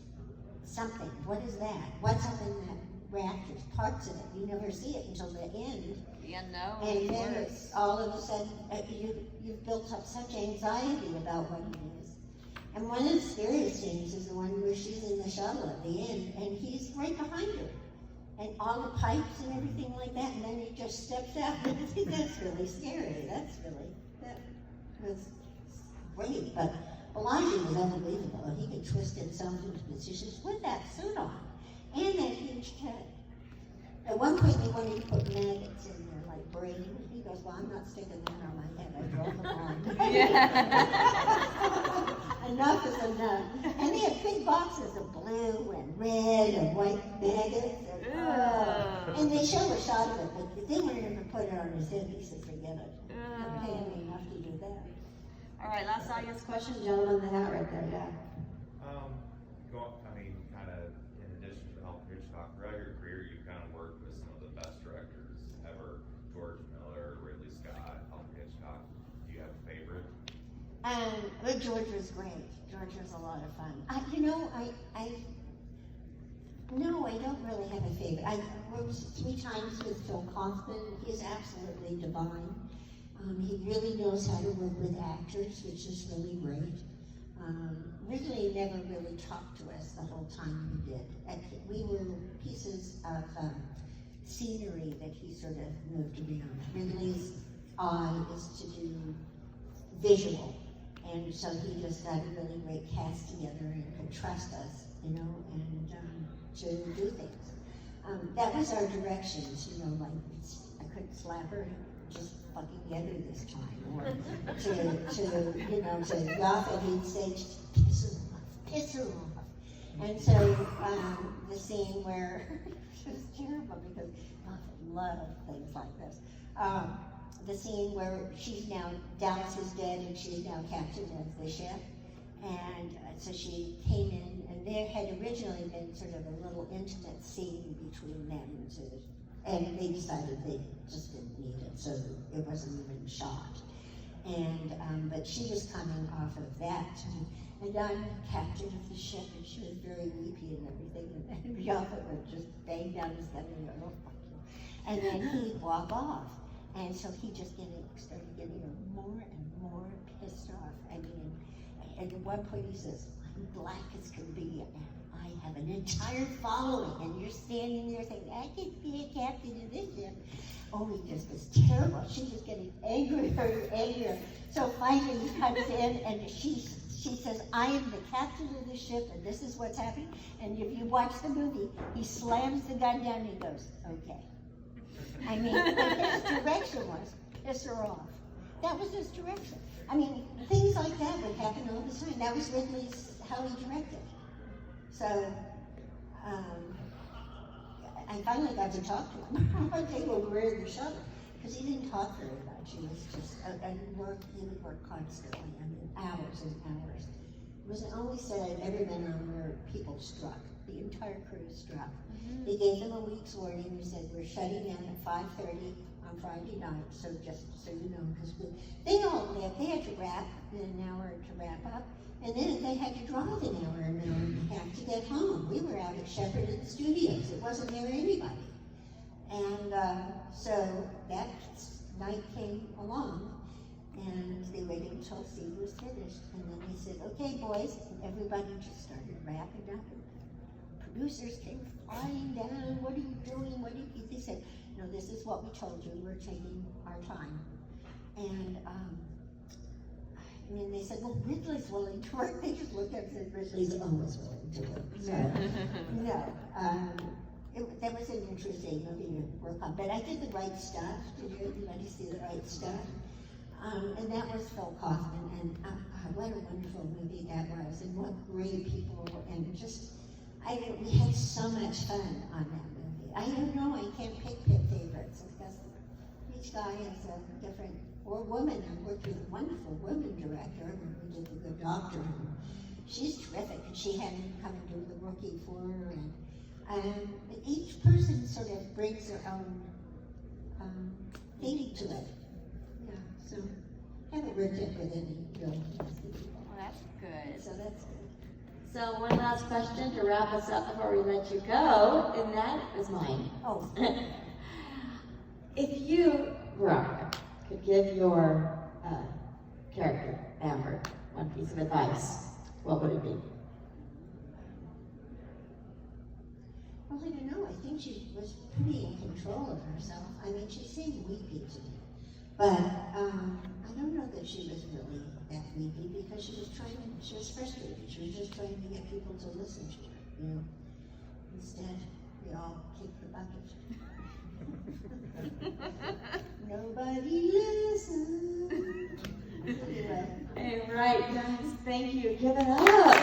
something. What is that? What's up in that rafters? Parts of it. You never see it until the end. Yeah, no. And then it's all of a sudden, you've built up such anxiety about what it is. And one of the scariest scenes is the one where she's in the shuttle at the end, and he's right behind her. And all the pipes and everything like that, and then he just steps out. That's really scary. That was great. But Elijah was unbelievable. He could twist himself into positions with that suit on and that huge head. At one point, they wanted to put maggots in there, like brain. He goes, well, I'm not sticking that on my head. I drove them on. Yeah. Enough is enough. And they had big boxes of blue and red and white maggots. And they show a shot of it, but they wanted him to put it on his head. He said, forget it. I'm paying me enough to do that. All right, last audience question. Gentleman in the hat right there, yeah. Kind of in addition to Alfred Hitchcock, throughout your career, you kind of worked with some of the best directors ever: George Miller, Ridley Scott, Alfred Hitchcock. Do you have a favorite? But George was great. George was a lot of fun. No, I don't really have a favorite. I worked 3 times with Phil Kaufman. He's absolutely divine. He really knows how to work with actors, which is really great. Ridley never really talked to us the whole time we did. We were pieces of scenery that he sort of moved around. Ridley's eye is to do visual, and so he just got a really great cast together and could trust us, and to do things. That was our directions, like I couldn't slap her, just fucking get her this time, or to Yafa, he'd say, piss her off. And so the scene where, it was terrible because I love things like this. The scene where Dallas is dead and she's now captain of the ship. And so she came in, and there had originally been sort of a little intimate scene between them to And they decided they just didn't need it, so it wasn't even shot. And, but she was coming off of that, and I'm captain of the ship, and she was very weepy and everything, and the officer would just bang down his gun and go, oh, fuck you. And then he'd walk off, and so he just started getting more and more pissed off. I mean, and at one point he says, I'm black as can be, and I have an entire following, and you're standing there saying, I could be a captain of this ship. Oh, he just was terrible. She was getting angrier and angrier. So finally he comes in and she says, I am the captain of the ship and this is what's happening. And if you watch the movie, he slams the gun down and he goes, okay. I mean, his direction was, piss her off. That was his direction. I mean, things like that would happen all the time. That was Ridley's, how he directed. So, I finally got to talk to him one day when we were in the shuttle, because he didn't talk very much. He was just, he would work constantly, I mean, hours and hours. It was the only set I've ever been on where people struck. The entire crew struck. They gave them a week's warning. We said, we're shutting down at 5:30 on Friday night, so just so you know, because they all left. They had to wrap in an hour to wrap up. And then they had to drive an hour and a half to get home. We were out at Shepperton Studios. It wasn't near anybody. And so that night came along, and they waited until scene was finished. And then they said, okay, boys, and everybody just started wrapping up. And producers came flying down. What are you doing? What do you? They said, no, this is what we told you. We're taking our time. And and they said, well, Ridley's willing to work. They just looked at it and said, Ridley's always willing to work. So, no, that was an interesting movie to work on. But I did The Right Stuff. Did everybody see The Right Stuff? And that was Phil Kaufman. And what a wonderful movie that was. And what great people. And just, we had so much fun on that movie. I don't know, I can't pick favorites because each guy has a different, or woman. I worked with a wonderful woman director who did The Good Doctor. And she's terrific, and she had me come and do The Rookie for her. And each person sort of brings their own meaning to it. Yeah, so I haven't worked it with any real people. Well, that's good. So that's good. So one last question to wrap us up before we let you go, and that is mine. Oh. If you, Veronica, could give your character, Amber, one piece of advice, what would it be? Well, I don't know. I think she was pretty in control of herself. I mean, she seemed weepy to me. But I don't know that she was really that weepy because she was frustrated. She was just trying to get people to listen to her, you know. Instead, we all kicked the bucket. Nobody listens. Anyway. Hey, right, guys, thank you. Give it up.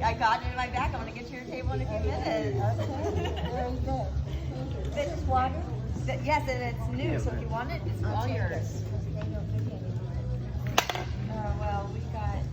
I got it in my bag. I'm going to get to your table in a few minutes. Okay, very good. This is water? Yes, and it's new, so if you want it, it's all yours. They don't give you any water. Well, we got